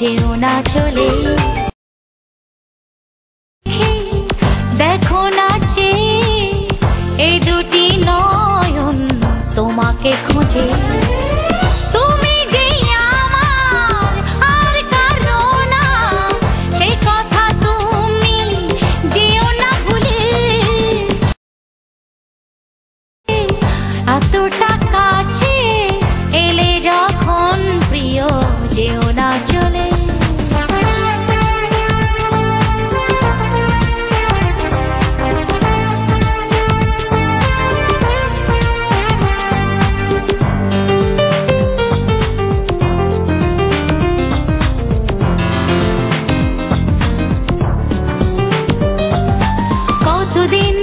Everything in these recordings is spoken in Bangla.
যেও না চলে। দেখো না চেয়ে এই দুটি নয়ন তোমাকে খোঁজে। তুমি যে আমার আর কারো না, সে কথা তুমি যেও না ভুলে। এতটা কাছে এলে যখন প্রিয়, যেও না চলে। কতদিন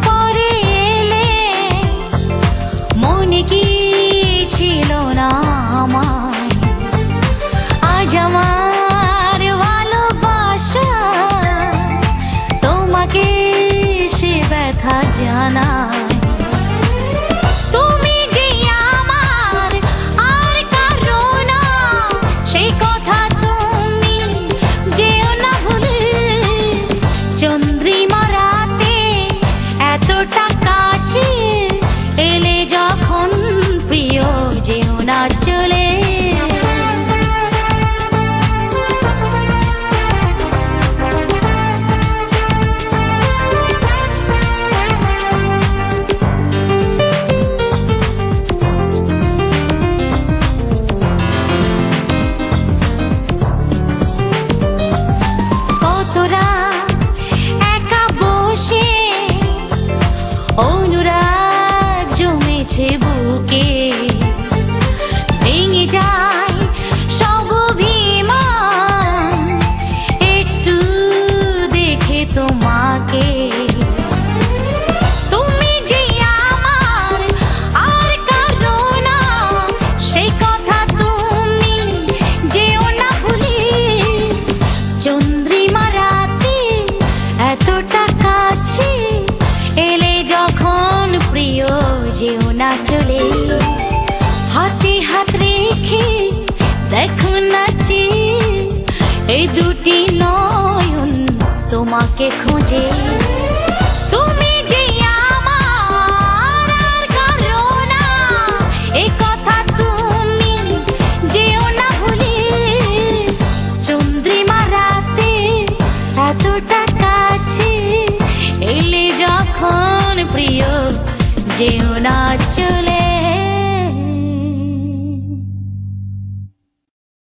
পরে এলে, মনে কি ছিল না আমায়? আজ আমার ভালোবাসা তোমাকে সে ব্যথা জানায়। তুমি যে আমার আর কারো না, সেই কথা তুমি যেও না ভুলে। চন্দ্রিমা রাতে এতটা কাছে এলে যখন প্রিয়, যেও না চলে। কতরা একা বসে অনুরাগ জমেছে বুকে, ভেঙে যায় সব অভিমান একটু দেখে তোমাকে। তুমি যে আমার আর কারো না, সেই কথা তুমি যেও না ভুলে। চন্দ্রিমা রাতে এতটা কাছে এলে যখন প্রিয়, যেও না চলে। হাতে হাত রেখে দেখো না চেয়ে এই দুটি নয়ন তোমাকে খোঁজে। তুমি যে আমার আর কারো না, এ কথা তুমি যেও না ভুলে। চন্দ্রিমা রাতে এতটা কাছে এলে যখন প্রিয়, যেও না চলে।